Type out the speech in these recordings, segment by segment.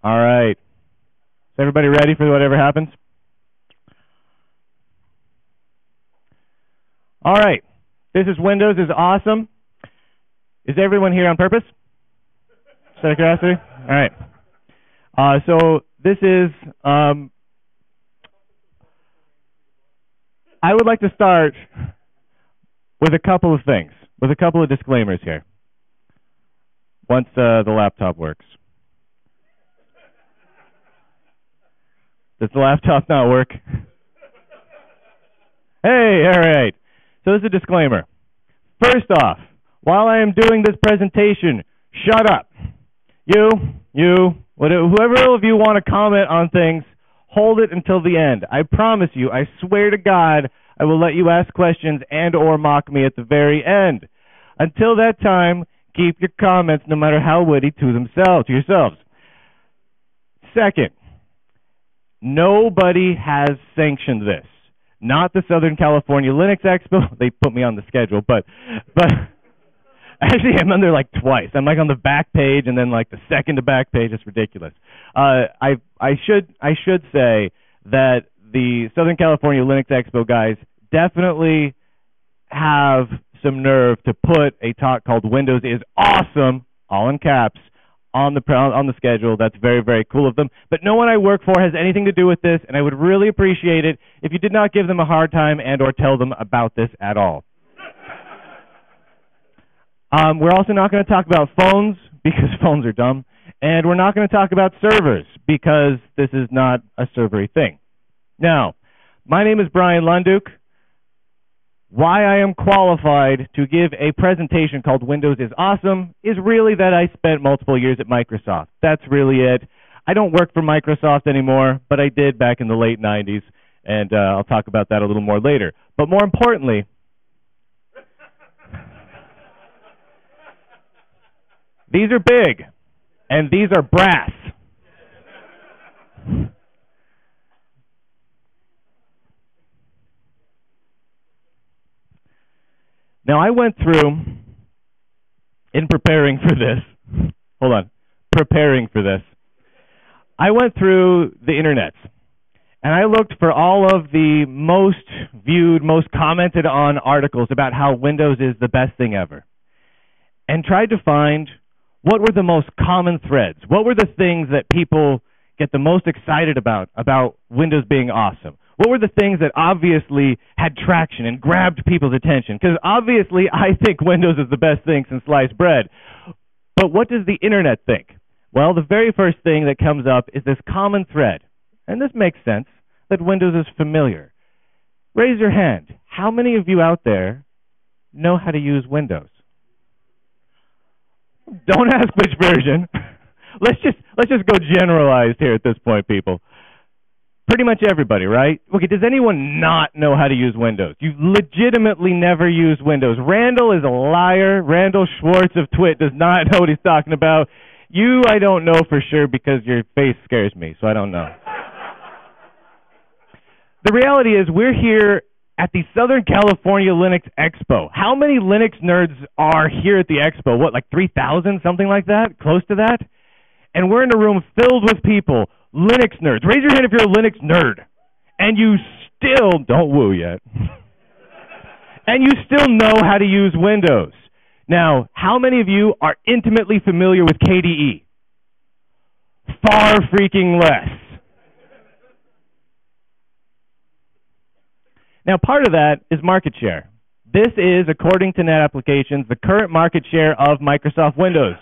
All right. Is everybody ready for whatever happens? All right. This is Windows is awesome. Is everyone here on purpose? Just out of curiosity? All right. So this is, I would like to start with a couple of things, with a couple of disclaimers here, once the laptop works. Does the laptop not work? Hey, all right. So this is a disclaimer. First off, while I am doing this presentation, shut up. You, whoever of you want to comment on things, hold it until the end. I promise you, I swear to God, I will let you ask questions and or mock me at the very end. Until that time, keep your comments, no matter how witty, to yourselves. Second, nobody has sanctioned this. Not the Southern California Linux Expo. They put me on the schedule, but actually I'm on there like twice. I'm like on the back page and then like the second to back page. It's ridiculous. I should say that the Southern California Linux Expo guys definitely have some nerve to put a talk called Windows is Awesome, all in caps, on the schedule. That's very, very cool of them. But no one I work for has anything to do with this, and I would really appreciate it if you did not give them a hard time and or tell them about this at all. We're also not going to talk about phones, because phones are dumb, and we're not going to talk about servers, because this is not a servery thing. Now, my name is Bryan Lunduke. Why I am qualified to give a presentation called Windows is Awesome is really that I spent multiple years at Microsoft. That's really it. I don't work for Microsoft anymore, but I did back in the late 90s, and I'll talk about that a little more later. But more importantly, these are big, and these are brass. Now, I went through, in preparing for this, I went through the internets, and I looked for all of the most viewed, most commented on articles about how Windows is the best thing ever, and tried to find what were the most common threads, what were the things that people get the most excited about Windows being awesome. What were the things that obviously had traction and grabbed people's attention? Because obviously I think Windows is the best thing since sliced bread. But what does the internet think? Well, the very first thing that comes up is this common thread. And this makes sense, that Windows is familiar. Raise your hand. How many of you out there know how to use Windows? Don't ask which version. Let's just go generalized here at this point, people. Pretty much everybody, right? Okay, does anyone not know how to use Windows? You've legitimately never used Windows. Randall is a liar. Randall Schwartz of Twit does not know what he's talking about. You, I don't know for sure because your face scares me, so I don't know. The reality is we're here at the Southern California Linux Expo. How many Linux nerds are here at the Expo? What, like 3,000, something like that? Close to that? And we're in a room filled with people, Linux nerds. Raise your hand if you're a Linux nerd. And you still, don't woo yet, and you still know how to use Windows. Now, how many of you are intimately familiar with KDE? Far freaking less. Now, part of that is market share. This is, according to Net Applications, the current market share of Microsoft Windows.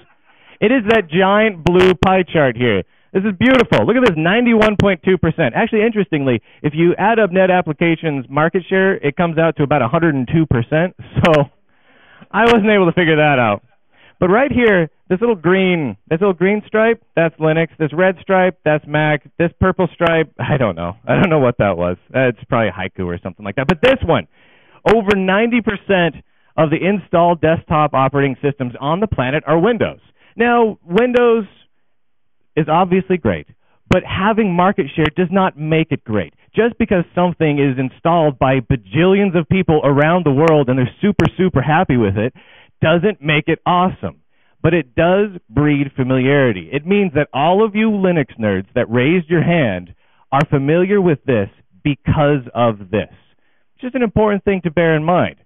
It is that giant blue pie chart here. This is beautiful. Look at this, 91.2%. Actually, interestingly, if you add up Net Applications market share, it comes out to about 102%. So I wasn't able to figure that out. But right here, this little green stripe, that's Linux. This red stripe, that's Mac. This purple stripe, I don't know. I don't know what that was. It's probably Haiku or something like that. But this one, over 90% of the installed desktop operating systems on the planet are Windows. Now, Windows is obviously great, but having market share does not make it great. Just because something is installed by bajillions of people around the world and they're super, super happy with it, doesn't make it awesome. but it does breed familiarity. It means that all of you Linux nerds that raised your hand are familiar with this because of this. It's just an important thing to bear in mind.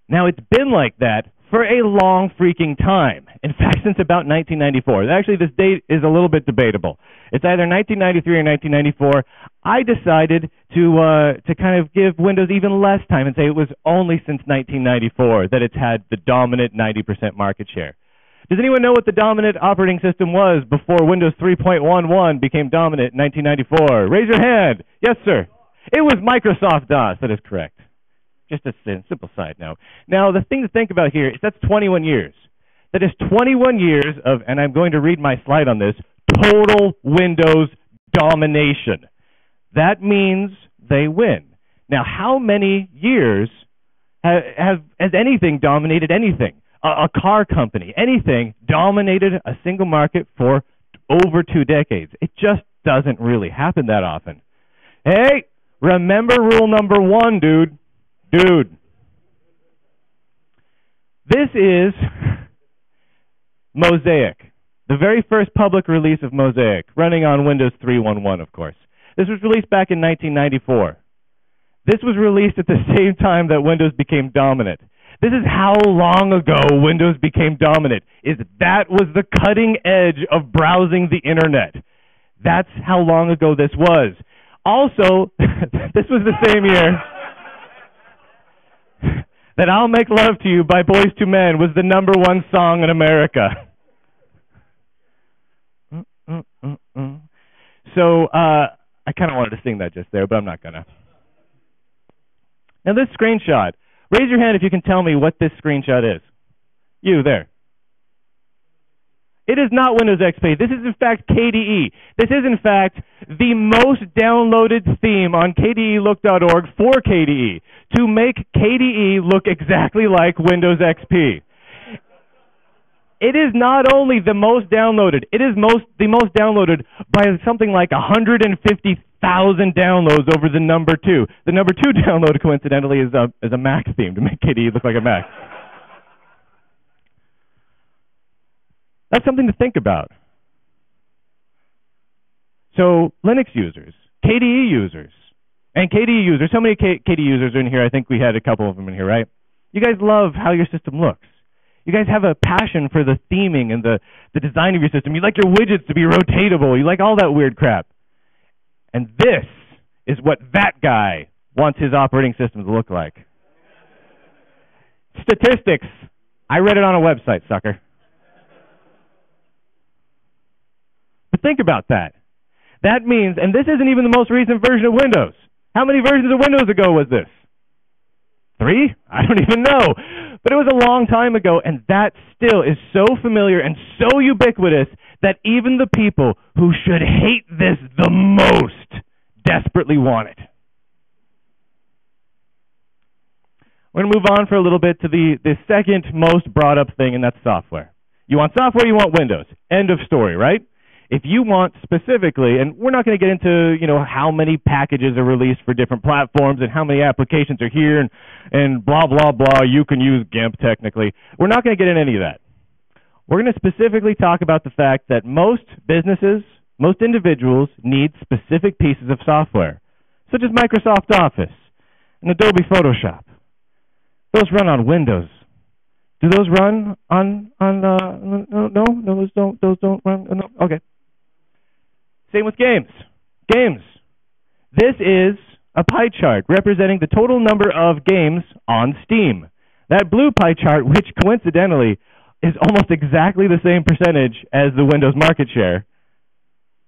Now, it's been like that for a long freaking time. In fact, since about 1994. Actually, this date is a little bit debatable. It's either 1993 or 1994. I decided to kind of give Windows even less time and say it was only since 1994 that it's had the dominant 90% market share. Does anyone know what the dominant operating system was before Windows 3.11 became dominant in 1994? Raise your hand. Yes, sir. It was Microsoft DOS. That is correct. Just a simple side note. Now, the thing to think about here is that's 21 years. That is 21 years of, and I'm going to read my slide on this, total Windows domination. That means they win. Now, how many years has anything dominated anything? A car company, anything, dominated a single market for over 2 decades. It just doesn't really happen that often. Hey, remember rule number 1, dude. This is Mosaic, the very first public release of Mosaic, running on Windows 3.11, of course. This was released back in 1994. This was released at the same time that Windows became dominant. This is how long ago Windows became dominant. That was the cutting edge of browsing the internet. That's how long ago this was. Also, this was the same year that I'll Make Love to You by Boyz II Men was the #1 song in America. So I kind of wanted to sing that just there, but I'm not going to. Now this screenshot, raise your hand if you can tell me what this screenshot is. You there. It is not Windows XP. This is, in fact, KDE. This is, in fact, the most downloaded theme on KDElook.org for KDE to make KDE look exactly like Windows XP. It is not only the most downloaded, it is the most downloaded by something like 150,000 downloads over the #2. The #2 download, coincidentally, is a Mac theme to make KDE look like a Mac. That's something to think about. So Linux users, KDE users, and KDE users, how many KDE users are in here? I think we had a couple of them in here, right? You guys love how your system looks. You guys have a passion for the theming and the design of your system. You like your widgets to be rotatable. You like all that weird crap. And this is what that guy wants his operating system to look like. Statistics. I read it on a website, sucker. But think about that. That means, and this isn't even the most recent version of Windows. How many versions of Windows ago was this? 3? I don't even know. But it was a long time ago, and that still is so familiar and so ubiquitous that even the people who should hate this the most desperately want it. We're going to move on for a little bit to the second most brought up thing, and that's software. You want software, you want Windows. End of story, right? If you want specifically, and we're not going to get into, how many packages are released for different platforms and how many applications are here and blah, blah, blah. You can use GIMP technically. We're not going to get into any of that. We're going to specifically talk about the fact that most businesses, most individuals need specific pieces of software, such as Microsoft Office and Adobe Photoshop. Those run on Windows. Do those run on no, those don't run. No. Okay. Same with games. Games. This is a pie chart representing the total number of games on Steam. That blue pie chart, which coincidentally is almost exactly the same percentage as the Windows market share,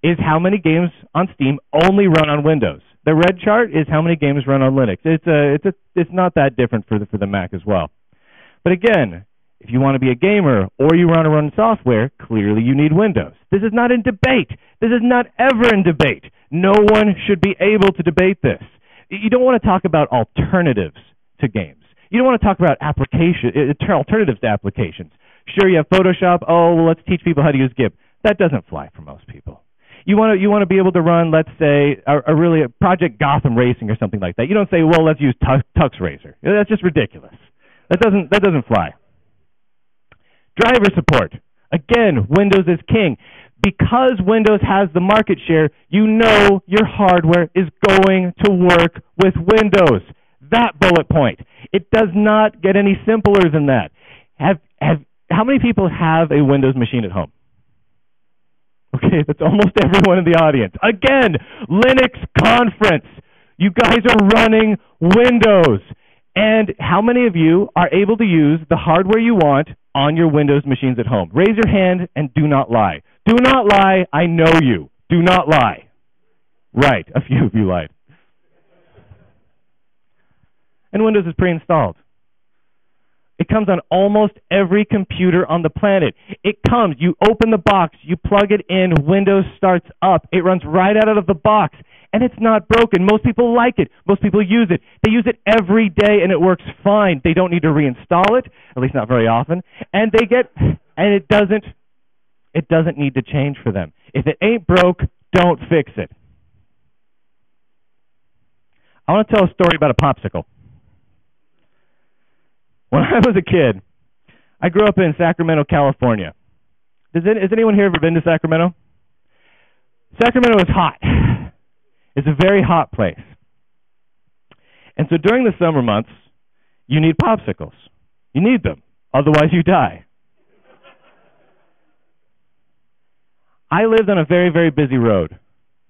is how many games on Steam only run on Windows. The red chart is how many games run on Linux. It's not that different for the Mac as well. But again, if you want to be a gamer or you want to run software, clearly you need Windows. This is not in debate. This is not ever in debate. No one should be able to debate this. You don't want to talk about alternatives to games. You don't want to talk about alternatives to applications. Sure, you have Photoshop. Oh, well, let's teach people how to use GIMP. That doesn't fly for most people. You want to be able to run, let's say, a Project Gotham Racing or something like that. You don't say, well, let's use Tux Racer. That's just ridiculous. That doesn't fly. Driver support. Again, Windows is king. Because Windows has the market share, you know your hardware is going to work with Windows. That bullet point. It does not get any simpler than that. How many people have a Windows machine at home? Okay, that's almost everyone in the audience. Again, Linux conference. You guys are running Windows. And how many of you are able to use the hardware you want on your Windows machines at home? Raise your hand and do not lie. Do not lie. I know you. Do not lie. Right, a few of you lied. And Windows is pre-installed. It comes on almost every computer on the planet. It comes, you open the box, you plug it in, Windows starts up. It runs right out of the box, and it's not broken. Most people like it. Most people use it. They use it every day, and it works fine. They don't need to reinstall it, at least not very often, and it doesn't need to change for them. If it ain't broke, don't fix it. I want to tell a story about a popsicle. When I was a kid, I grew up in Sacramento, California. Has anyone here ever been to Sacramento? Sacramento is hot. It's a very hot place. And so during the summer months, you need popsicles. You need them. Otherwise, you die. I lived on a very, very busy road.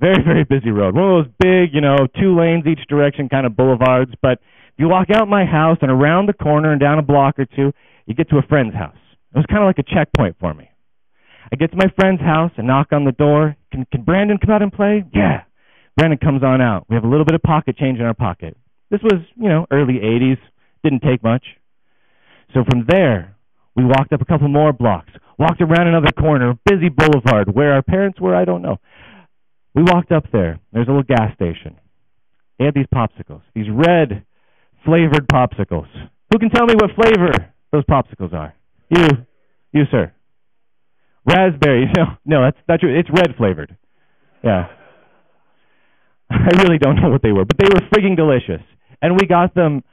Very, very busy road. One of those big, 2 lanes each direction kind of boulevards. But if you walk out my house and around the corner and down a block or two, you get to a friend's house. It was kind of like a checkpoint for me. I get to my friend's house and knock on the door. Can Brandon come out and play? Yeah. Brandon comes on out. We have a little bit of pocket change in our pocket. This was, early 80s. Didn't take much. So from there, we walked up a couple more blocks, walked around another corner, busy boulevard. Where our parents were, I don't know. We walked up there. There's a little gas station. They had these popsicles, these red flavored popsicles. Who can tell me what flavor those popsicles are? You, sir. Raspberry. No, that's not true. It's red flavored. Yeah. I really don't know what they were, but they were frigging delicious. And we got them,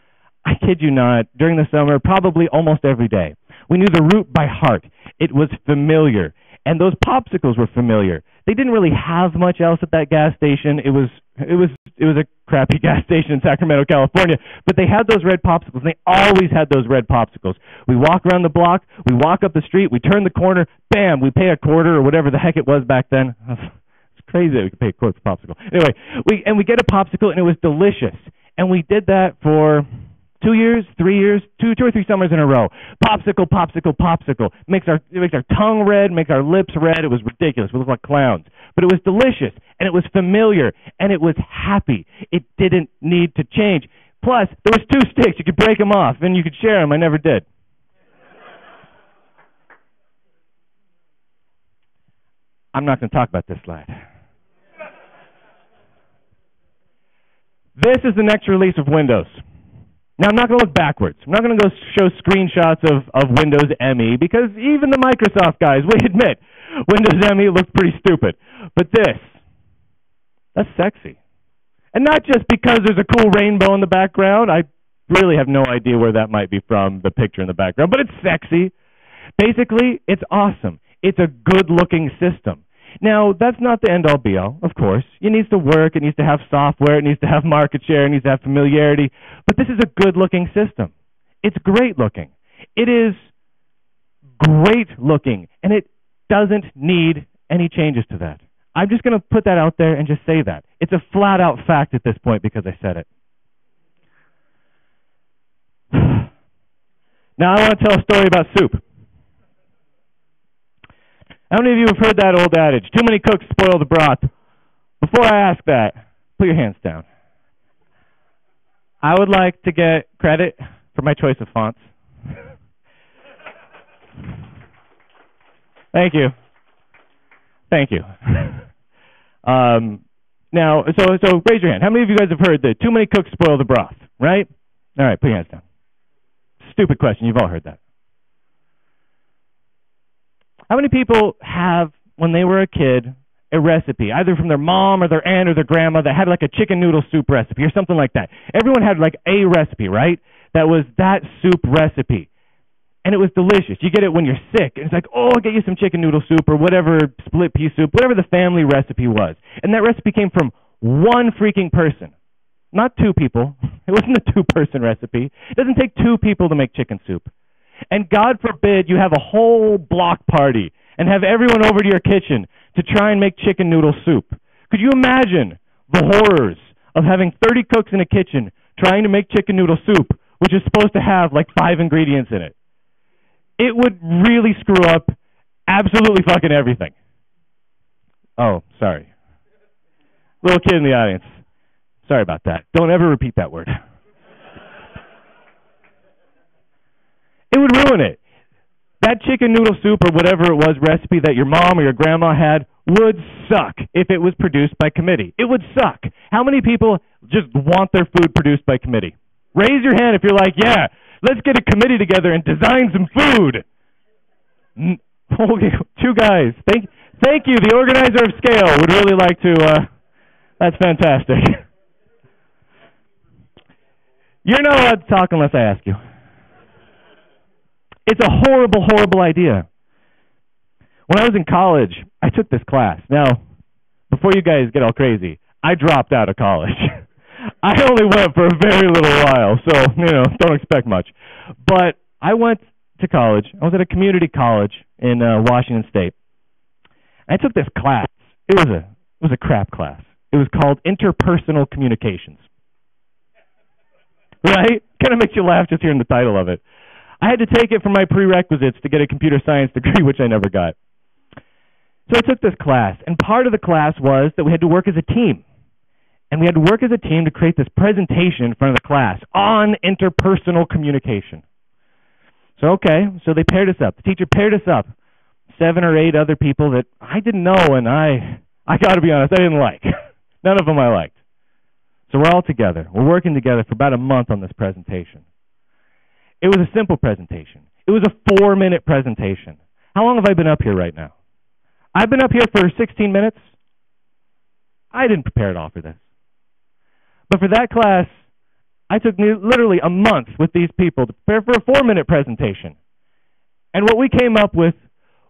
I kid you not, during the summer, probably almost every day. We knew the route by heart. It was familiar. And those popsicles were familiar. They didn't really have much else at that gas station. It was a crappy gas station in Sacramento, California. But they had those red popsicles, and they always had those red popsicles. We walk around the block, we walk up the street, we turn the corner, bam, we pay a quarter or whatever the heck it was back then. It's crazy that we could pay a quarter for a popsicle. Anyway, we get a popsicle, and it was delicious. And we did that for 2 years, 3 years, two or three summers in a row. Popsicle, popsicle, popsicle. It makes our tongue red, makes our lips red. It was ridiculous. We looked like clowns. But it was delicious, and it was familiar, and it was happy. It didn't need to change. Plus, there was 2 sticks. You could break them off, and you could share them. I never did. I'm not going to talk about this slide. This is the next release of Windows. Now, I'm not going to look backwards. I'm not going to go show screenshots of Windows ME, because even the Microsoft guys, we admit, Windows ME looked pretty stupid. But that's sexy. And not just because there's a cool rainbow in the background. I really have no idea where that might be from, the picture in the background, but it's sexy. Basically, it's awesome. It's a good-looking system. Now, that's not the end-all, be-all, of course. It needs to work. It needs to have software. It needs to have market share. It needs to have familiarity. But this is a good-looking system. It's great-looking. It is great-looking, and it doesn't need any changes to that. I'm just going to put that out there and just say that. It's a flat-out fact at this point because I said it. Now I want to tell a story about soup. How many of you have heard that old adage, too many cooks spoil the broth? Before I ask that, put your hands down. I would like to get credit for my choice of fonts. Thank you. Thank you. Now, so raise your hand. How many of you guys have heard that too many cooks spoil the broth, right? All right, put your hands down. Stupid question. You've all heard that. How many people have, when they were a kid, a recipe, either from their mom or their aunt or their grandma that had like a chicken noodle soup recipe or something like that? Everyone had like a recipe, right? That was that soup recipe. and it was delicious. You get it when you're sick, and it's like, oh, I'll get you some chicken noodle soup or whatever, split pea soup, whatever the family recipe was. And that recipe came from one freaking person, not two people. It wasn't a two-person recipe. It doesn't take two people to make chicken soup. And God forbid you have a whole block party and have everyone over to your kitchen to try and make chicken noodle soup. Could you imagine the horrors of having 30 cooks in a kitchen trying to make chicken noodle soup, which is supposed to have like 5 ingredients in it? It would really screw up absolutely fucking everything. Oh, sorry. Little kid in the audience. Sorry about that. Don't ever repeat that word. It would ruin it. That chicken noodle soup or whatever it was recipe that your mom or your grandma had would suck if it was produced by committee. It would suck. How many people just want their food produced by committee? Raise your hand if you're like, yeah, let's get a committee together and design some food. Okay, 2 guys. Thank you. The organizer of SCaLE would really like to. That's fantastic. You're not allowed to talk unless I ask you. It's a horrible, horrible idea. When I was in college, I took this class. Now, before you guys get all crazy, I dropped out of college. I only went for a very little while, so, don't expect much. But I went to college. I was at a community college in Washington State. I took this class. It was a crap class. It was called Interpersonal Communications. Right? Kind of makes you laugh just hearing the title of it. I had to take it for my prerequisites to get a computer science degree, which I never got. So I took this class, and part of the class was that we had to work as a team. And we had to work as a team to create this presentation in front of the class on interpersonal communication. So they paired us up. The teacher paired us up. 7 or 8 other people that I didn't know, and I got to be honest, I didn't like. None of them I liked. So we're all together. We're working together for about a month on this presentation. It was a simple presentation. It was a 4-minute presentation. How long have I been up here right now? I've been up here for 16 minutes. I didn't prepare at all for this. But for that class, I took literally a month with these people to prepare for a 4-minute presentation. And what we came up with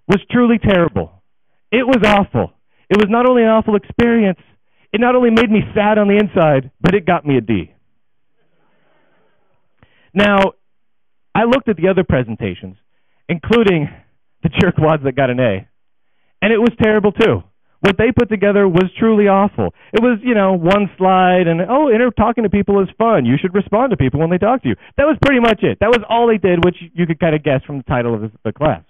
was truly terrible. It was awful. It was not only an awful experience, it not only made me sad on the inside, but it got me a D. Now, I looked at the other presentations, including the jerkwads that got an A, and it was terrible too. What they put together was truly awful. It was, one slide and, talking to people is fun. You should respond to people when they talk to you. That was pretty much it. That was all they did, which you could kind of guess from the title of the class.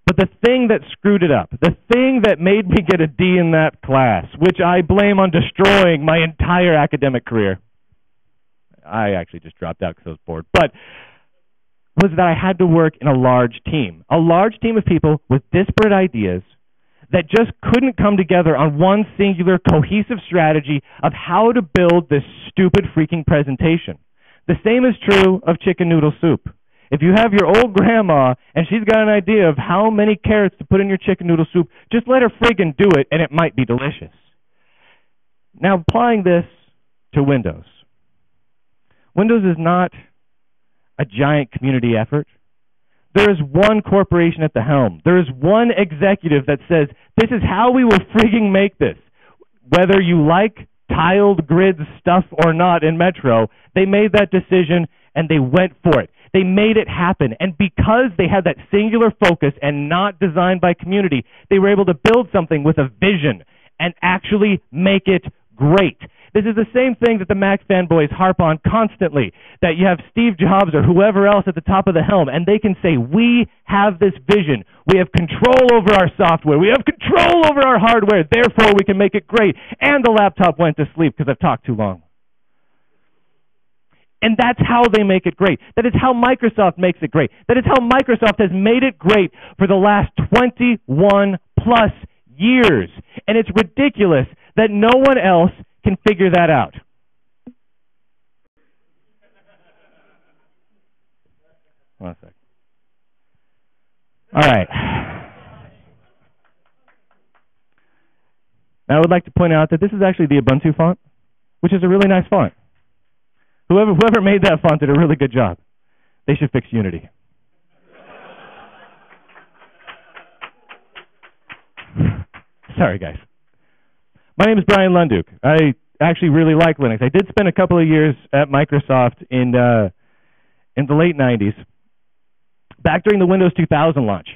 But the thing that screwed it up, the thing that made me get a D in that class, which I blame on destroying my entire academic career, I actually just dropped out because I was bored, but was that I had to work in a large team of people with disparate ideas that just couldn't come together on one singular cohesive strategy of how to build this stupid freaking presentation. The same is true of chicken noodle soup. If you have your old grandma and she's got an idea of how many carrots to put in your chicken noodle soup, just let her friggin' do it and it might be delicious. Now, applying this to Windows. Windows is not a giant community effort. There is one corporation at the helm. There is one executive that says, this is how we will frigging make this. Whether you like tiled grid stuff or not in Metro, they made that decision and they went for it. They made it happen. And because they had that singular focus and not designed by community, they were able to build something with a vision and actually make it great. This is the same thing that the Mac fanboys harp on constantly, that you have Steve Jobs or whoever else at the top of the helm, and they can say, we have this vision. We have control over our software. We have control over our hardware. Therefore, we can make it great. And the laptop went to sleep because I've talked too long. And that's how they make it great. That is how Microsoft makes it great. That is how Microsoft has made it great for the last 21 plus years. And it's ridiculous that no one else can figure that out. One sec. All right. Now I would like to point out that this is actually the Ubuntu font, which is a really nice font. Whoever made that font did a really good job. They should fix Unity. Sorry, guys. My name is Bryan Lunduke. I actually really like Linux. I did spend a couple of years at Microsoft in the late 90s, back during the Windows 2000 launch.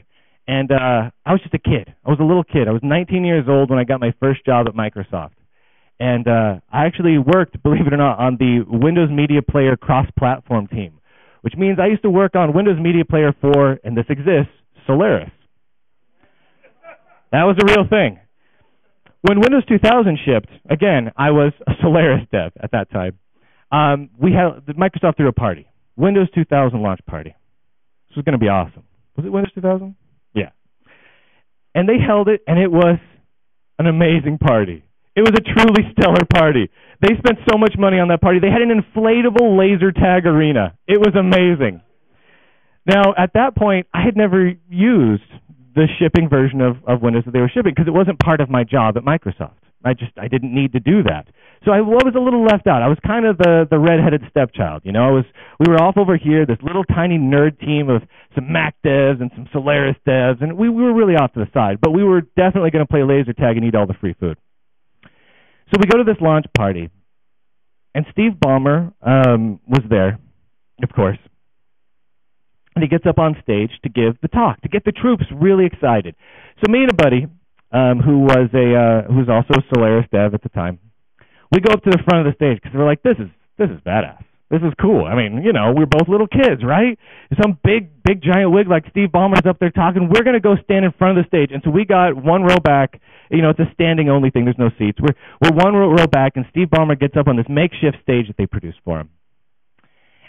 And I was just a kid. I was a little kid. I was 19 years old when I got my first job at Microsoft. And I actually worked, believe it or not, on the Windows Media Player cross-platform team, which means I used to work on Windows Media Player for, and this exists, Solaris. That was a real thing. When Windows 2000 shipped, again, I was a Solaris dev at that time. Microsoft threw a party, Windows 2000 launch party. This was going to be awesome. Was it Windows 2000? Yeah. And they held it, and it was an amazing party. It was a truly stellar party. They spent so much money on that party. They had an inflatable laser tag arena. It was amazing. Now, at that point, I had never used the shipping version of Windows that they were shipping because it wasn't part of my job at Microsoft. I didn't need to do that. So I was a little left out. I was kind of the redheaded stepchild, you know. We were off over here, this little tiny nerd team of some Mac devs and some Solaris devs, and we were really off to the side. But we were definitely going to play laser tag and eat all the free food. So we go to this launch party, and Steve Ballmer was there, of course. And he gets up on stage to give the talk, to get the troops really excited. So me and a buddy, who's also a Solaris dev at the time, we go up to the front of the stage because we're like, this is badass. This is cool. I mean, you know, we're both little kids, right? Some big giant wig like Steve Ballmer's up there talking. We're going to go stand in front of the stage. And so we got one row back. You know, it's a standing only thing. There's no seats. We're one row back, and Steve Ballmer gets up on this makeshift stage that they produced for him.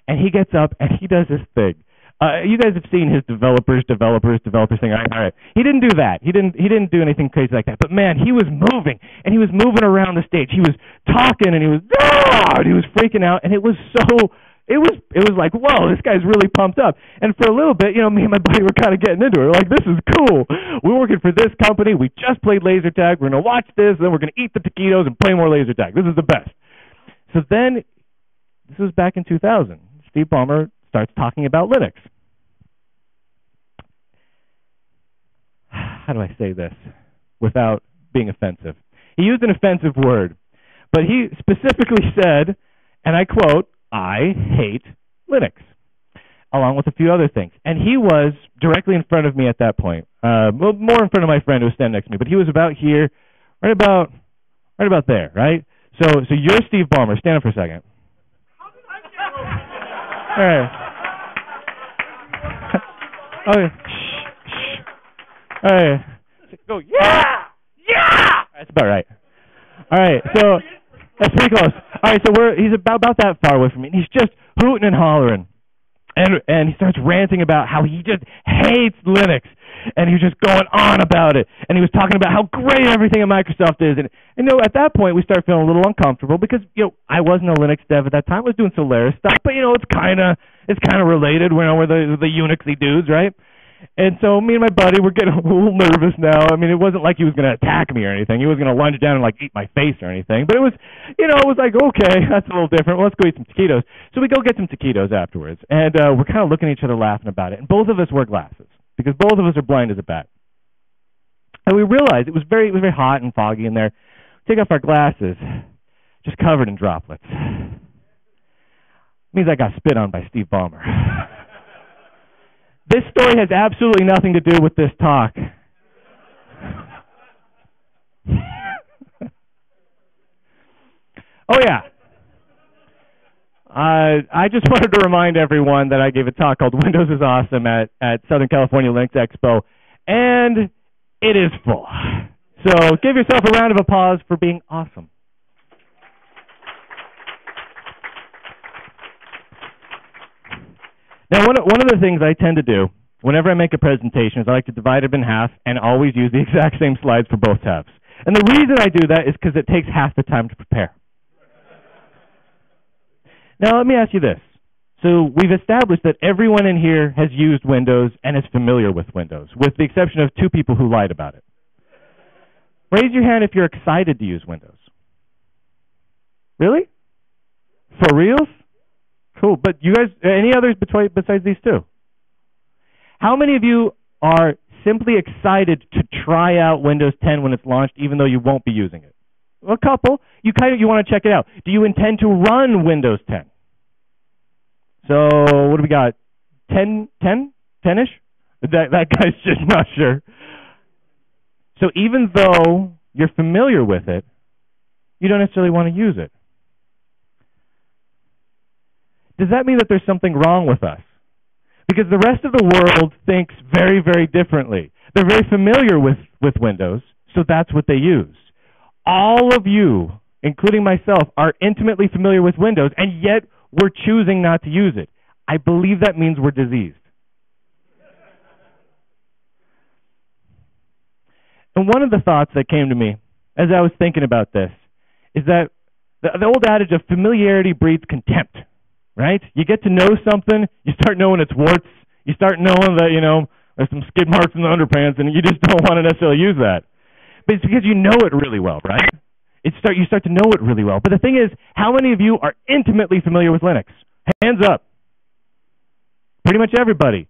And he gets up, and he does this thing. You guys have seen his developers thing. All right. He didn't do that. He didn't do anything crazy like that. But man, he was moving, and he was moving around the stage. He was talking, and he was freaking out, and it was like, whoa, this guy's really pumped up. And for a little bit, you know, me and my buddy were kind of getting into it. We're like, this is cool. We're working for this company. We just played laser tag. We're gonna watch this, and then we're gonna eat the taquitos and play more laser tag. This is the best. So then, this was back in 2000. Steve Ballmer starts talking about Linux. How do I say this without being offensive? He used an offensive word, but he specifically said, and I quote, "I hate Linux," along with a few other things. And he was directly in front of me at that point. Well, more in front of my friend who was standing next to me, but he was about here, right about there, right? So you're Steve Ballmer. Stand up for a second. All right. Okay. Shh. All right. Go, yeah! That's about right. All right, so that's pretty close. All right, so he's about that far away from me, and he's just hooting and hollering. And he starts ranting about how he just hates Linux. And he was just going on about it. And he was talking about how great everything at Microsoft is. And you know, at that point, we start feeling a little uncomfortable because, you know, I wasn't a Linux dev at that time. I was doing Solaris stuff. But, you know, it's kind of related. We're the Unixy dudes, right? And so me and my buddy were getting a little nervous now. I mean, it wasn't like he was going to attack me or anything. He was going to lunge down and, like, eat my face or anything. But it was, you know, it was like, okay, that's a little different. Well, let's go eat some taquitos. So we go get some taquitos afterwards. And we're kind of looking at each other laughing about it. And both of us wear glasses because both of us are blind as a bat. And we realized it was very hot and foggy in there. Take off our glasses, just covered in droplets. Means I got spit on by Steve Ballmer. This story has absolutely nothing to do with this talk. Oh, yeah. I just wanted to remind everyone that I gave a talk called Windows is Awesome at Southern California Linux Expo, and it is full. So give yourself a round of applause for being awesome. Now, one of the things I tend to do whenever I make a presentation is I like to divide it in half and always use the exact same slides for both halves. And the reason I do that is because it takes half the time to prepare. Now, let me ask you this. So we've established that everyone in here has used Windows and is familiar with Windows, with the exception of two people who lied about it. Raise your hand if you're excited to use Windows. Really? For reals? Cool. But you guys, any others besides these two? How many of you are simply excited to try out Windows 10 when it's launched, even though you won't be using it? A couple. You want to check it out. Do you intend to run Windows 10? So what do we got? 10-ish? That guy's just not sure. So even though you're familiar with it, you don't necessarily want to use it. Does that mean that there's something wrong with us? Because the rest of the world thinks very, very differently. They're very familiar with Windows, so that's what they use. All of you, including myself, are intimately familiar with Windows, and yet we're choosing not to use it. I believe that means we're diseased. And one of the thoughts that came to me as I was thinking about this is that the old adage of familiarity breeds contempt, right? You get to know something, you start knowing its warts, you start knowing that, there's some skid marks in the underpants, and you just don't want to necessarily use that. But it's because you know it really well, right? You start to know it really well. But the thing is, how many of you are intimately familiar with Linux? Hands up. Pretty much everybody.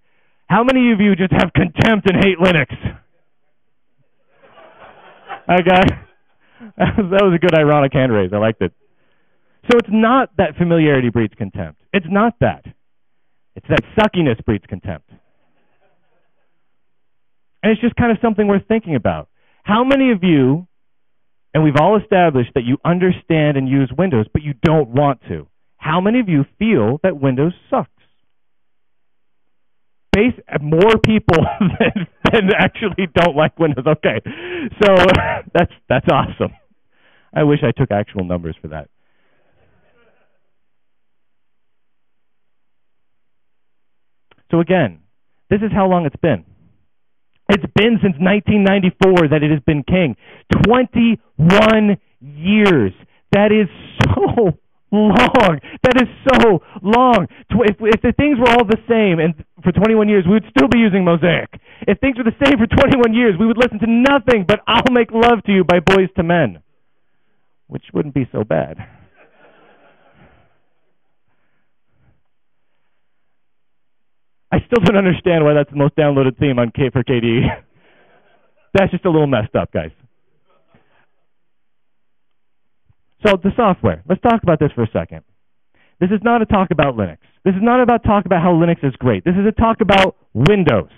How many of you just have contempt and hate Linux? Okay. That was a good ironic hand raise. I liked it. So it's not that familiarity breeds contempt. It's not that. It's that suckiness breeds contempt. And it's just kind of something worth thinking about. How many of you, and we've all established that you understand and use Windows, but you don't want to. How many of you feel that Windows sucks? More people than actually don't like Windows. Okay, so that's awesome. I wish I took actual numbers for that. So again, this is how long it's been. It's been since 1994 that it has been king. 21 years. That is so long. That is so long. If the things were all the same and for 21 years, we would still be using Mosaic. If things were the same for 21 years, we would listen to nothing but I'll Make Love to You by Boys to Men, which wouldn't be so bad. I still don't understand why that's the most downloaded theme on for KDE. That's just a little messed up, guys. So the software. Let's talk about this for a second. This is not a talk about Linux. This is not about talk about how Linux is great. This is a talk about Windows.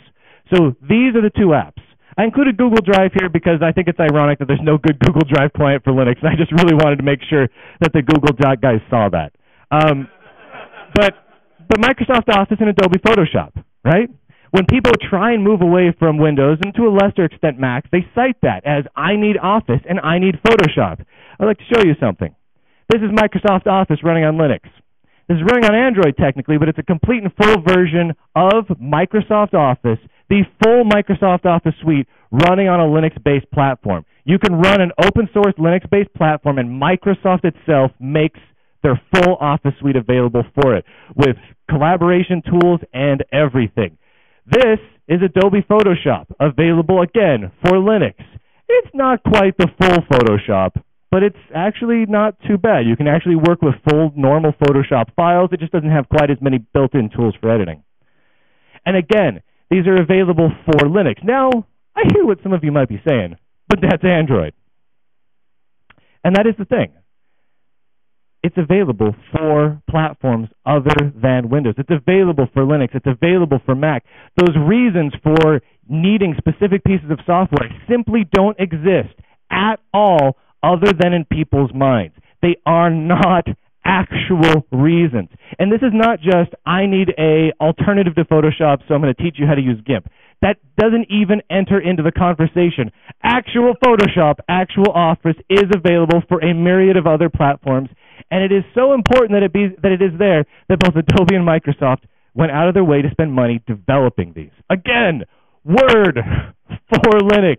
So these are the two apps. I included Google Drive here because I think it's ironic that there's no good Google Drive client for Linux. And I just really wanted to make sure that the Google guys saw that. But Microsoft Office and Adobe Photoshop, right? When people try and move away from Windows, and to a lesser extent Mac, they cite that as I need Office and I need Photoshop. I'd like to show you something. This is Microsoft Office running on Linux. This is running on Android technically, but it's a complete and full version of Microsoft Office, the full Microsoft Office suite running on a Linux-based platform. You can run an open-source Linux-based platform, and Microsoft itself makes their full Office suite available for it with collaboration tools and everything. This is Adobe Photoshop, available again for Linux. It's not quite the full Photoshop, but it's actually not too bad. You can actually work with full normal Photoshop files. It just doesn't have quite as many built-in tools for editing. And again, these are available for Linux. Now, I hear what some of you might be saying, but that's Android. And that is the thing. It's available for platforms other than Windows. It's available for Linux. It's available for Mac. Those reasons for needing specific pieces of software simply don't exist at all other than in people's minds. They are not actual reasons. And this is not just, I need an alternative to Photoshop, so I'm going to teach you how to use GIMP. That doesn't even enter into the conversation. Actual Photoshop, actual Office is available for a myriad of other platforms. And it is so important that it is there that both Adobe and Microsoft went out of their way to spend money developing these. Again, Word for Linux.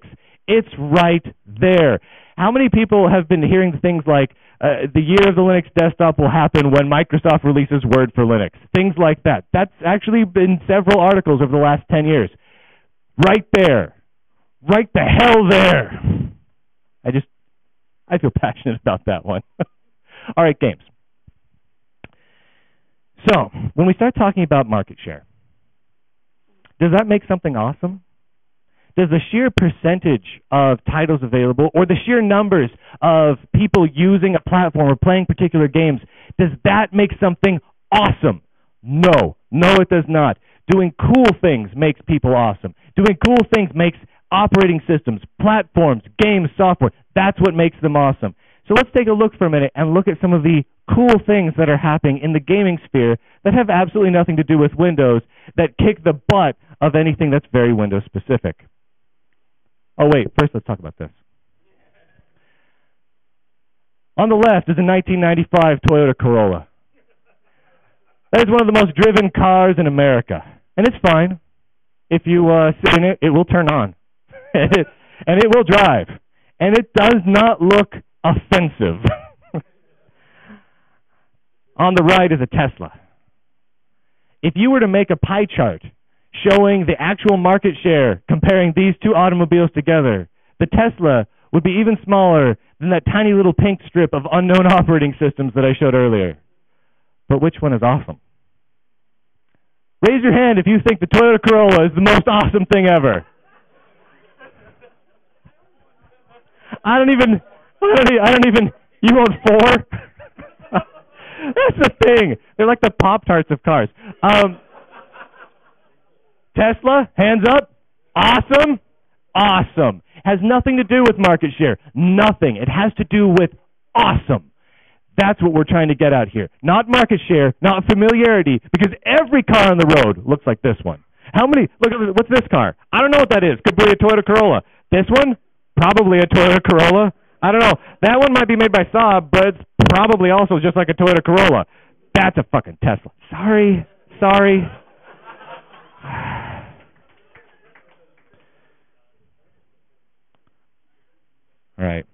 It's right there. How many people have been hearing things like the year of the Linux desktop will happen when Microsoft releases Word for Linux? Things like that. That's actually been several articles over the last 10 years. Right there. Right the hell there. I feel passionate about that one. All right, games. So, when we start talking about market share, does that make something awesome? does the sheer percentage of titles available or the sheer numbers of people using a platform or playing particular games, does that make something awesome? No. No, it does not. Doing cool things makes people awesome. Doing cool things makes operating systems, platforms, games, software. That's what makes them awesome. So let's take a look for a minute and look at some of the cool things that are happening in the gaming sphere that have absolutely nothing to do with Windows, that kick the butt of anything that's very Windows specific. Oh wait, first let's talk about this. On the left is a 1995 Toyota Corolla. That is one of the most driven cars in America. And it's fine. If you sit in it, it will turn on. And it will drive. And it does not look offensive. On the right is a Tesla. If you were to make a pie chart showing the actual market share comparing these two automobiles together, the Tesla would be even smaller than that tiny little pink strip of unknown operating systems that I showed earlier. But which one is awesome? Raise your hand if you think the Toyota Corolla is the most awesome thing ever. I don't even, you want 4? That's the thing. They're like the Pop-Tarts of cars. Tesla, hands up. Awesome. Awesome. Has nothing to do with market share. Nothing. It has to do with awesome. That's what we're trying to get out here. Not market share, not familiarity, because every car on the road looks like this one. How many, look at, what's this car? I don't know what that is. Could be a Toyota Corolla. This one? Probably a Toyota Corolla. I don't know. That one might be made by Saab, but it's probably also just like a Toyota Corolla. That's a fucking Tesla. Sorry. All right.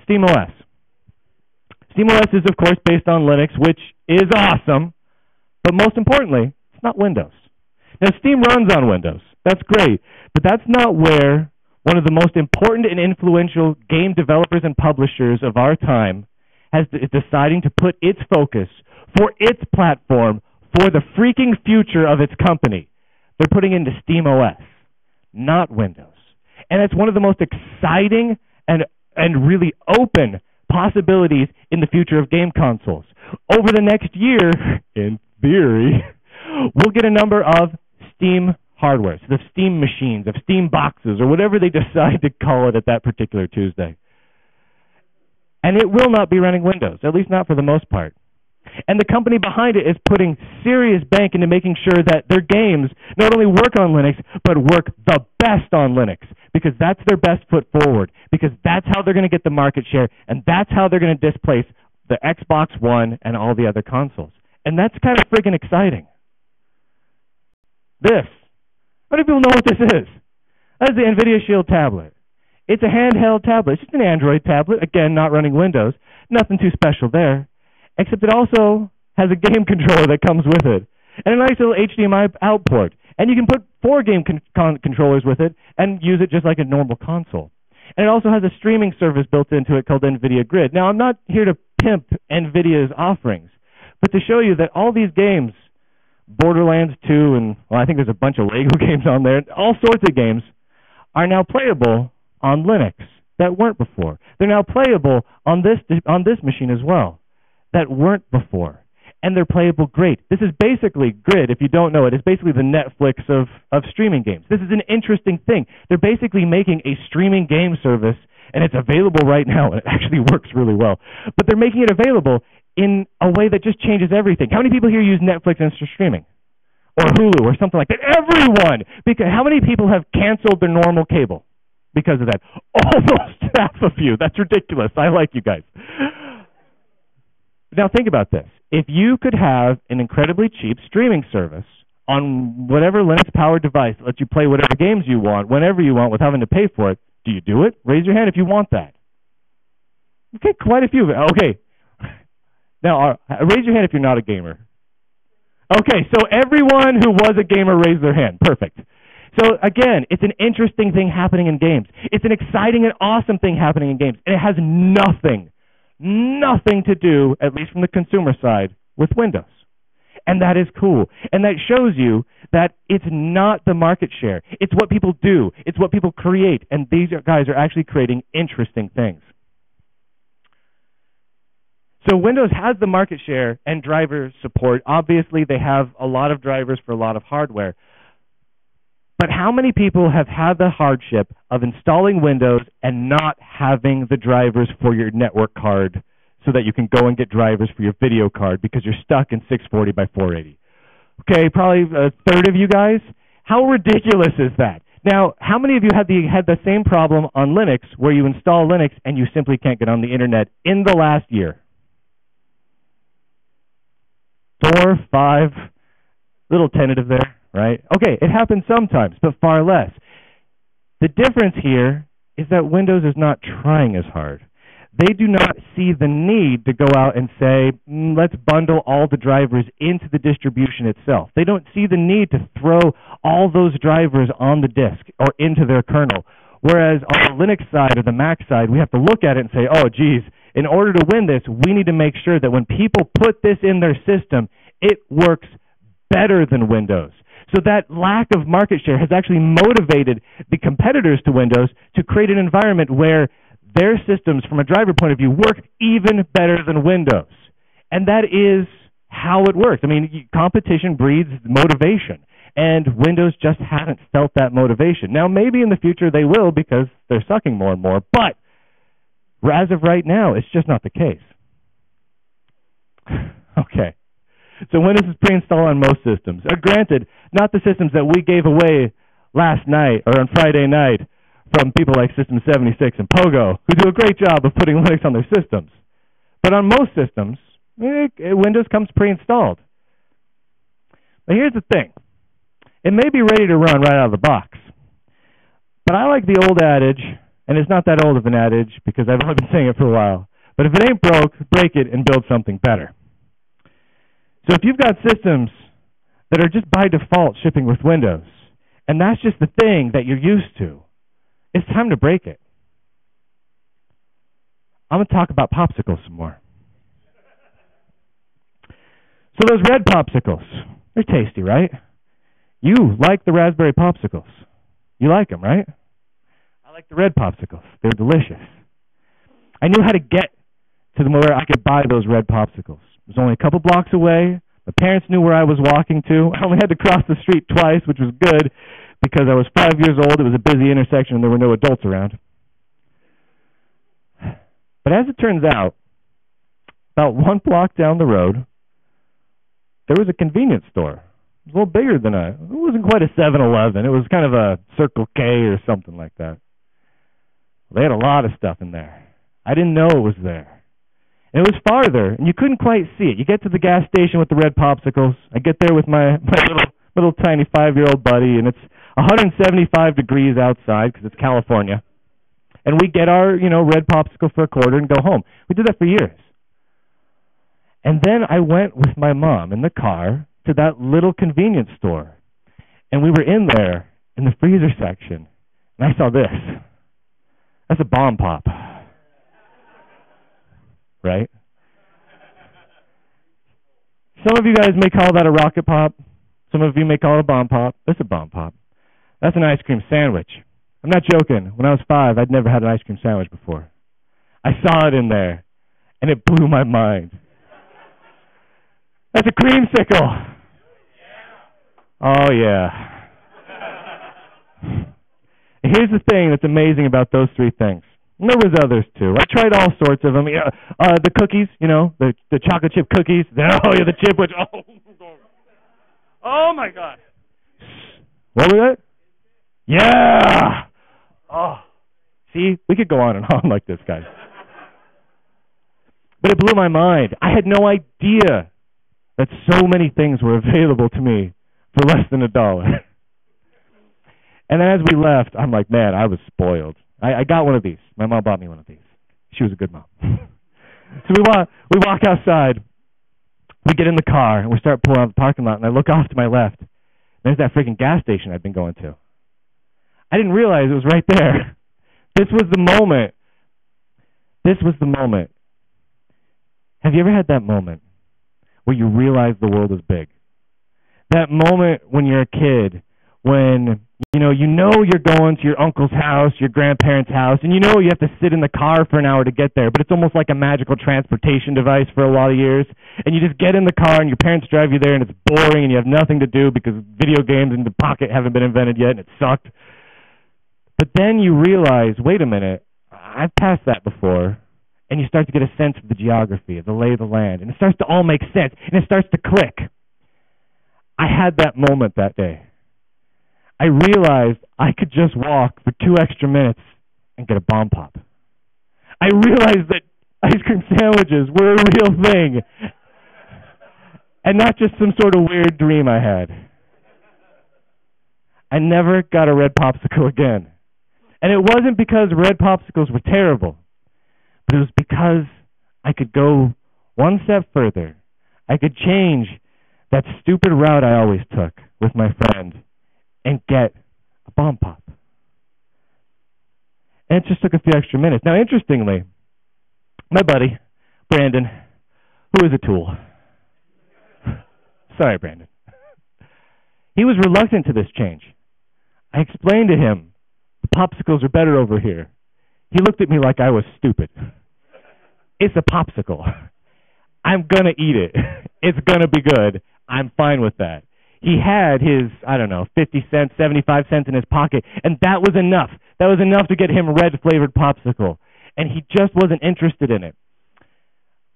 SteamOS. SteamOS is, of course, based on Linux, which is awesome, but most importantly, it's not Windows. Now, Steam runs on Windows. That's great, but that's not where one of the most important and influential game developers and publishers of our time is deciding to put its focus for its platform for the freaking future of its company. They're putting into SteamOS, not Windows. And it's one of the most exciting and really open possibilities in the future of game consoles. Over the next year, in theory, we'll get a number of Steam hardware, so the Steam machines, of Steam boxes, or whatever they decide to call it at that particular Tuesday. And it will not be running Windows, at least not for the most part. And the company behind it is putting serious bank into making sure that their games not only work on Linux, but work the best on Linux, because that's their best foot forward, because that's how they're going to get the market share, and that's how they're going to displace the Xbox One and all the other consoles. And that's kind of freaking exciting. This. How many people know what this is? That is the NVIDIA Shield tablet. It's a handheld tablet. It's just an Android tablet. Again, not running Windows. Nothing too special there. Except it also has a game controller that comes with it, and a nice little HDMI out port. And you can put 4 game controllers with it and use it just like a normal console. And it also has a streaming service built into it called NVIDIA Grid. Now, I'm not here to pimp NVIDIA's offerings, but to show you that all these games, Borderlands 2, and well, I think there's a bunch of Lego games on there, all sorts of games, are now playable on Linux that weren't before. They're now playable on this machine as well, that weren't before. And they're playable great. This is basically Grid, if you don't know it. It's basically the Netflix of streaming games. This is an interesting thing. They're basically making a streaming game service, and it's available right now, and it actually works really well. But they're making it available in a way that just changes everything. How many people here use Netflix and streaming? Or Hulu or something like that? Everyone! Because how many people have canceled their normal cable because of that? Almost half of you. That's ridiculous. I like you guys. Now think about this. If you could have an incredibly cheap streaming service on whatever Linux-powered device that lets you play whatever games you want, whenever you want, without having to pay for it, do you do it? Raise your hand if you want that. Okay, quite a few. Okay. Now, raise your hand if you're not a gamer. Okay, so everyone who was a gamer raised their hand. Perfect. So again, it's an interesting thing happening in games. It's an exciting and awesome thing happening in games. And it has nothing to do, at least from the consumer side, with Windows. And that is cool. And that shows you that it's not the market share. It's what people do. It's what people create. And these guys are actually creating interesting things. So Windows has the market share and driver support. Obviously, they have a lot of drivers for a lot of hardware. But how many people have had the hardship of installing Windows and not having the drivers for your network card so that you can go and get drivers for your video card because you're stuck in 640 by 480? Okay, probably a third of you guys. How ridiculous is that? Now, how many of you had the same problem on Linux where you install Linux and you simply can't get on the internet in the last year? 4, 5, little tentative there, right? Okay, it happens sometimes, but far less. The difference here is that Windows is not trying as hard. They do not see the need to go out and say, let's bundle all the drivers into the distribution itself. They don't see the need to throw all those drivers on the disk or into their kernel. Whereas on the Linux side or the Mac side, we have to look at it and say, oh, geez, in order to win this, we need to make sure that when people put this in their system, it works better than Windows. So that lack of market share has actually motivated the competitors to Windows to create an environment where their systems, from a driver point of view, work even better than Windows. And that is how it works. I mean, competition breeds motivation. And Windows just hasn't felt that motivation. Now, maybe in the future they will because they're sucking more and more. But as of right now, it's just not the case. Okay. So Windows is pre-installed on most systems. Granted, not the systems that we gave away last night or on Friday night from people like System 76 and Pogo, who do a great job of putting Linux on their systems. But on most systems, Windows comes pre-installed. But here's the thing. It may be ready to run right out of the box. But I like the old adage, and it's not that old of an adage because I've only been saying it for a while, but if it ain't broke, break it and build something better. So if you've got systems that are just by default shipping with Windows, and that's just the thing that you're used to, it's time to break it. I'm going to talk about popsicles some more. So those red popsicles, they're tasty, right? You like the raspberry popsicles. You like them, right? I like the red popsicles. They're delicious. I knew how to get to where I could buy those red popsicles. It was only a couple blocks away. My parents knew where I was walking to. I only had to cross the street twice, which was good because I was 5 years old. It was a busy intersection and there were no adults around. But as it turns out, about 1 block down the road, there was a convenience store. It was a little bigger than it wasn't quite a 7-Eleven. It was kind of a Circle K or something like that. They had a lot of stuff in there. I didn't know it was there. And it was farther, and you couldn't quite see it. You get to the gas station with the red popsicles. I get there with my little tiny 5-year-old buddy, and it's 175 degrees outside because it's California. And we get our, red popsicle for a quarter and go home. We did that for years. And then I went with my mom in the car to that little convenience store. And we were in there in the freezer section, and I saw this. That's a bomb pop. Right? Some of you guys may call that a rocket pop. Some of you may call it a bomb pop. That's a bomb pop. That's an ice cream sandwich. I'm not joking. When I was 5, I'd never had an ice cream sandwich before. I saw it in there, and it blew my mind. That's a creamsicle. Oh, yeah. And here's the thing that's amazing about those 3 things. And there was others, too. I tried all sorts of them. The cookies, the chocolate chip cookies. Oh, yeah, the chip which. Oh, my God. What was that? Yeah. Oh. See, we could go on and on like this, guys. But it blew my mind. I had no idea that so many things were available to me for less than $1. And then as we left, I'm like, man, I was spoiled. I got one of these. My mom bought me one of these. She was a good mom. So we walk outside. We get in the car, and we start pulling out of the parking lot, and I look off to my left. There's that freaking gas station I've been going to. I didn't realize it was right there. This was the moment. This was the moment. Have you ever had that moment where you realize the world is big. That moment when you're a kid, when you know you're going to your uncle's house, your grandparents' house, and you know you have to sit in the car for an hour to get there, but it's almost like a magical transportation device for a lot of years. And you just get in the car and your parents drive you there and it's boring and you have nothing to do because video games in the pocket haven't been invented yet and it sucked. But then you realize, wait a minute, I've passed that before. And you start to get a sense of the geography, of the lay of the land. And it starts to all make sense. And it starts to click. I had that moment that day. I realized I could just walk for 2 extra minutes and get a bomb pop. I realized that ice cream sandwiches were a real thing. And not just some sort of weird dream I had. I never got a red popsicle again. And it wasn't because red popsicles were terrible. But it was because I could go one step further. I could change that stupid route I always took with my friend and get a bomb pop. And it just took a few extra minutes. Now, interestingly, my buddy, Brandon, who is a tool. Sorry, Brandon. He was reluctant to this change. I explained to him, the popsicles are better over here. He looked at me like I was stupid. It's a popsicle. I'm going to eat it. It's going to be good. I'm fine with that. He had his, 50 cents, 75 cents in his pocket, and that was enough. That was enough to get him a red-flavored popsicle, and he just wasn't interested in it.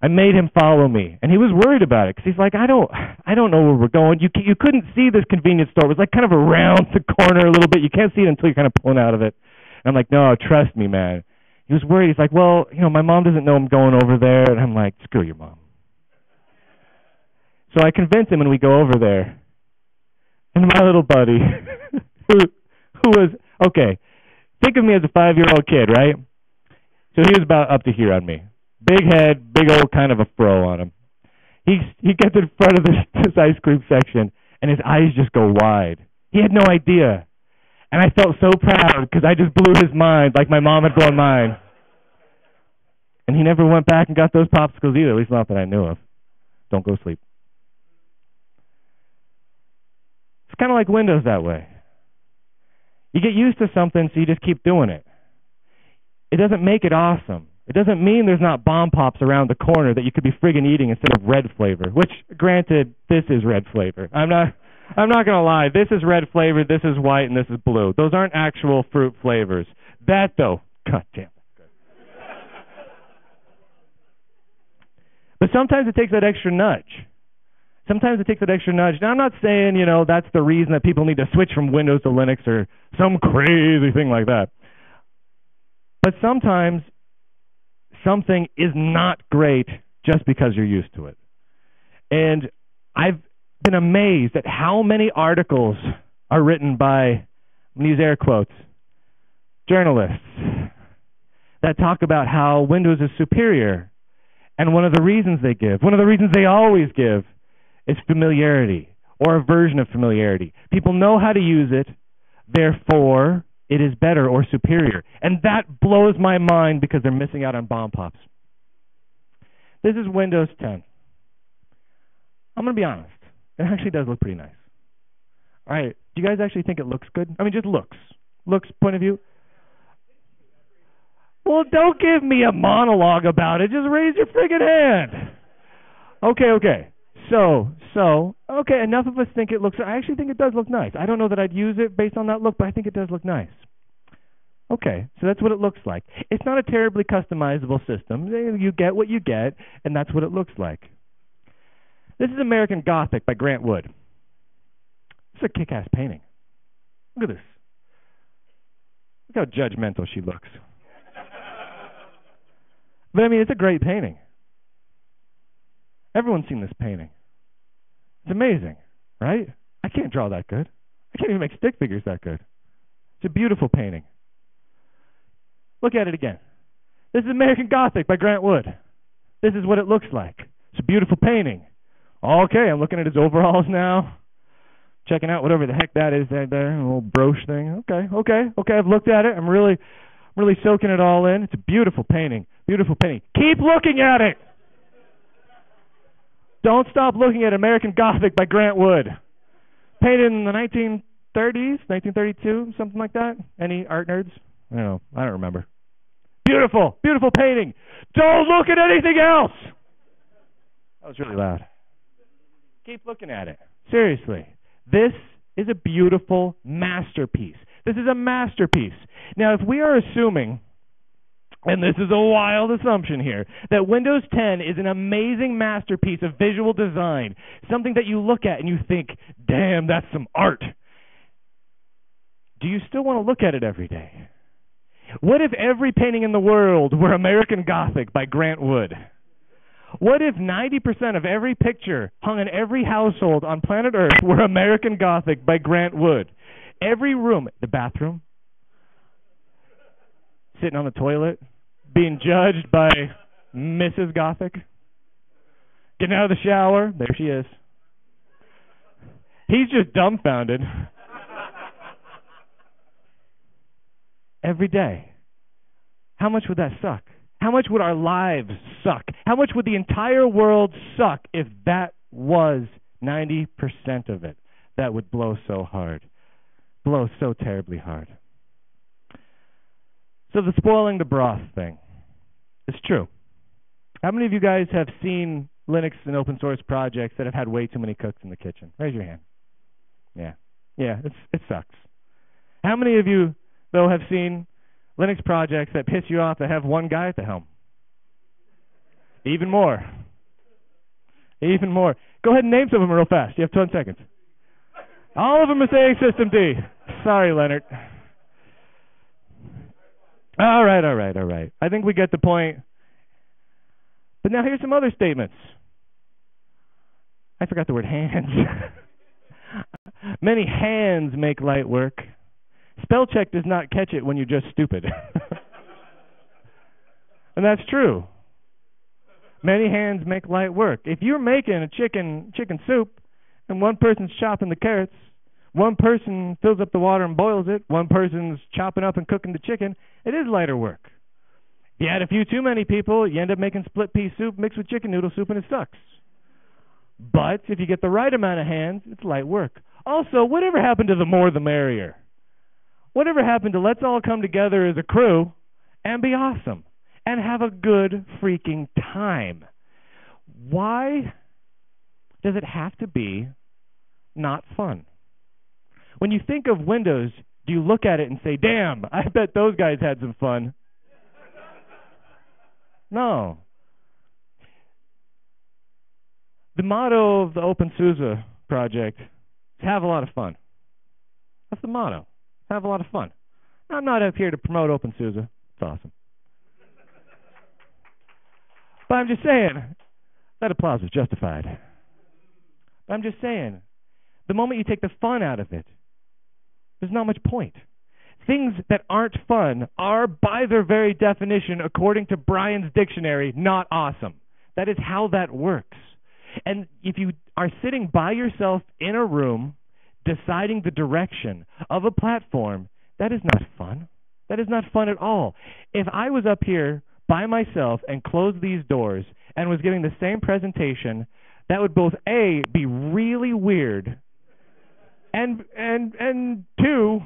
I made him follow me, and he was worried about it because he's like, I don't know where we're going. You couldn't see this convenience store. It was like kind of around the corner a little bit. You can't see it until you're kind of pulling out of it. And I'm like, no, trust me, man. He was worried. He's like, well, my mom doesn't know I'm going over there. And I'm like, screw your mom. So I convinced him, and we go over there. And my little buddy, who was, okay, think of me as a 5-year-old kid, right? So he was about up to here on me. Big head, big old kind of a fro on him. He gets in front of this ice cream section, and his eyes just go wide. He had no idea. And I felt so proud because I just blew his mind like my mom had blown mine. And he never went back and got those popsicles either, at least not that I knew of. Don't go sleep. It's kind of like Windows that way. You get used to something, so you just keep doing it. It doesn't make it awesome. It doesn't mean there's not bomb pops around the corner that you could be friggin' eating instead of red flavor, which, granted, this is red flavor. I'm not going to lie. This is red flavor, this is white, and this is blue. Those aren't actual fruit flavors. That, though, God damn it. But sometimes it takes that extra nudge. Sometimes it takes that extra nudge. Now, I'm not saying, that's the reason that people need to switch from Windows to Linux or some crazy thing like that. But sometimes something is not great just because you're used to it. And I've been amazed at how many articles are written by, I'm going to use air quotes, journalists that talk about how Windows is superior. And one of the reasons they always give, is familiarity, or a version of familiarity. People know how to use it, therefore it is better or superior. And that blows my mind because they're missing out on bomb pops. This is Windows 10. I'm going to be honest. It actually does look pretty nice. All right. Do you guys actually think it looks good? I mean, just looks. Looks point of view. Well, don't give me a monologue about it. Just raise your friggin' hand. Okay. So, okay, enough of us think it looks, I actually think it does look nice. I don't know that I'd use it based on that look, but I think it does look nice. Okay, so that's what it looks like. It's not a terribly customizable system. You get what you get, and that's what it looks like. This is American Gothic by Grant Wood. It's a kick-ass painting. Look at this. Look how judgmental she looks. But I mean, it's a great painting. Everyone's seen this painting. It's amazing, right? I can't draw that good. I can't even make stick figures that good. It's a beautiful painting. Look at it again. This is American Gothic by Grant Wood. This is what it looks like. It's a beautiful painting. Okay, I'm looking at his overalls now. Checking out whatever the heck that is there, a little brooch thing. Okay, I've looked at it. I'm really soaking it all in. It's a beautiful painting. Beautiful painting. Keep looking at it. Don't stop looking at American Gothic by Grant Wood. Painted in the 1930s, 1932, something like that. Any art nerds? I don't know. I don't remember. Beautiful, beautiful painting. Don't look at anything else. That was really loud. Keep looking at it. Seriously. This is a beautiful masterpiece. This is a masterpiece. Now, if we are assuming, and this is a wild assumption here, that Windows 10 is an amazing masterpiece of visual design, something that you look at and you think, damn, that's some art. Do you still want to look at it every day? What if every painting in the world were American Gothic by Grant Wood? What if 90% of every picture hung in every household on planet Earth were American Gothic by Grant Wood? Every room, the bathroom, sitting on the toilet, being judged by Mrs. Gothic, getting out of the shower, there she is. He's just dumbfounded. Every day. How much would that suck? How much would our lives suck? How much would the entire world suck if that was 90% of it? That would blow so hard. Blow so terribly hard. So the spoiling the broth thing. It's true. How many of you guys have seen Linux and open source projects that have had way too many cooks in the kitchen? Raise your hand. Yeah. Yeah, it sucks. How many of you, though, have seen Linux projects that piss you off that have one guy at the helm? Even more. Even more. Go ahead and name some of them real fast. You have 20 seconds. All of them are saying System D. Sorry, Leonard. All right. I think we get the point. But now here's some other statements. I forgot the word hands. Many hands make light work. Spell check does not catch it when you're just stupid. And that's true. Many hands make light work. If you're making a chicken soup and one person's chopping the carrots, one person fills up the water and boils it, one person's chopping up and cooking the chicken, it is lighter work. If you add a few too many people, you end up making split pea soup mixed with chicken noodle soup and it sucks. But if you get the right amount of hands, it's light work. Also, whatever happened to the more the merrier? Whatever happened to let's all come together as a crew and be awesome and have a good freaking time? Why does it have to be not fun? When you think of Windows, do you look at it and say, damn, I bet those guys had some fun? No. The motto of the OpenSUSE project is have a lot of fun. That's the motto. Have a lot of fun. I'm not up here to promote OpenSUSE. It's awesome. But I'm just saying, that applause was justified. But I'm just saying, the moment you take the fun out of it, there's not much point. Things that aren't fun are, by their very definition, according to Bryan's dictionary, not awesome. That is how that works. And if you are sitting by yourself in a room deciding the direction of a platform, that is not fun. That is not fun at all. If I was up here by myself and closed these doors and was giving the same presentation, that would both A, be really weird, and two,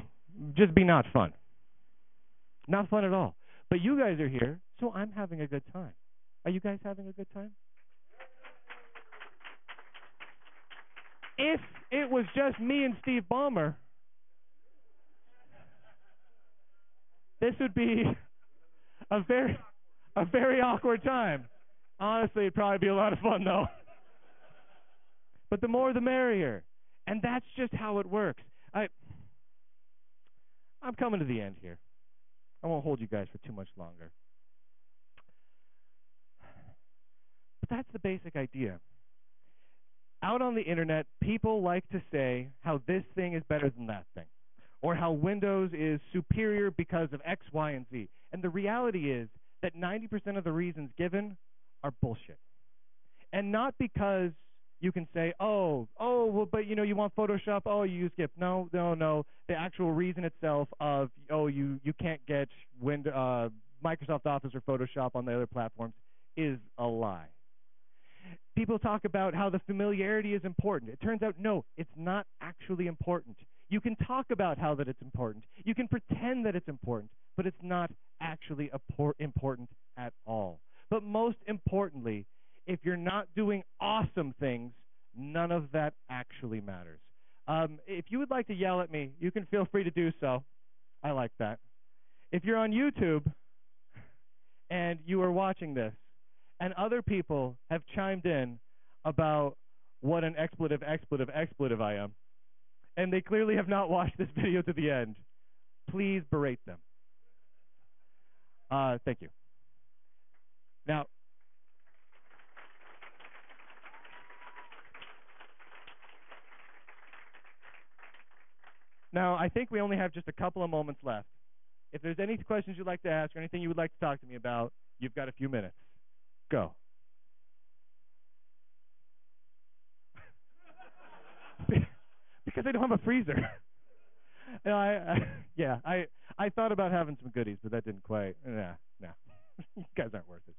just be not fun. Not fun at all. But you guys are here, so I'm having a good time. Are you guys having a good time? If it was just me and Steve Ballmer, this would be a very awkward time. Honestly, it'd probably be a lot of fun, though. But the more the merrier. And that's just how it works. I'm coming to the end here. I won't hold you guys for too much longer. But that's the basic idea. Out on the internet, people like to say how this thing is better than that thing, or how Windows is superior because of X, Y, and Z. And the reality is that 90% of the reasons given are bullshit. And not because you can say, well, but you want Photoshop, you use GIF. No. The actual reason itself of, you can't get Microsoft Office or Photoshop on the other platforms is a lie. People talk about how the familiarity is important. It turns out, no, it's not actually important. You can talk about how that it's important. You can pretend that it's important, but it's not actually important at all. But most importantly, if you're not doing awesome things, none of that actually matters. If you would like to yell at me, you can feel free to do so. I like that. If you're on YouTube and you are watching this, and other people have chimed in about what an expletive I am, and they clearly have not watched this video to the end, please berate them. Thank you. Now, I think we only have just a couple of moments left. If there's any questions you'd like to ask or anything you would like to talk to me about, you've got a few minutes. Go. Because I don't have a freezer. No, I thought about having some goodies, but that didn't quite. No. You guys aren't worth it.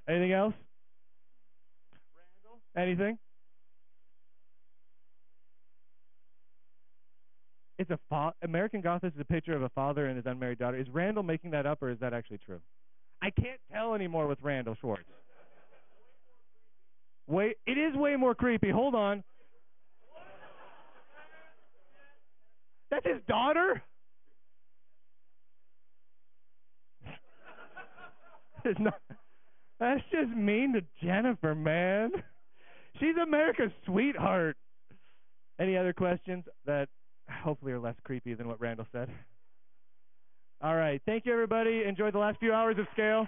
Anything else? Randall? Anything? It's American Gothic is a picture of a father and his unmarried daughter. Is Randall making that up, or is that actually true? I can't tell anymore with Randall Schwartz. It is way more creepy. Hold on. That's his daughter? That's just mean to Jennifer, man. She's America's sweetheart. Any other questions that hopefully are less creepy than what Randall said? All right. Thank you, everybody. Enjoy the last few hours of SCaLE.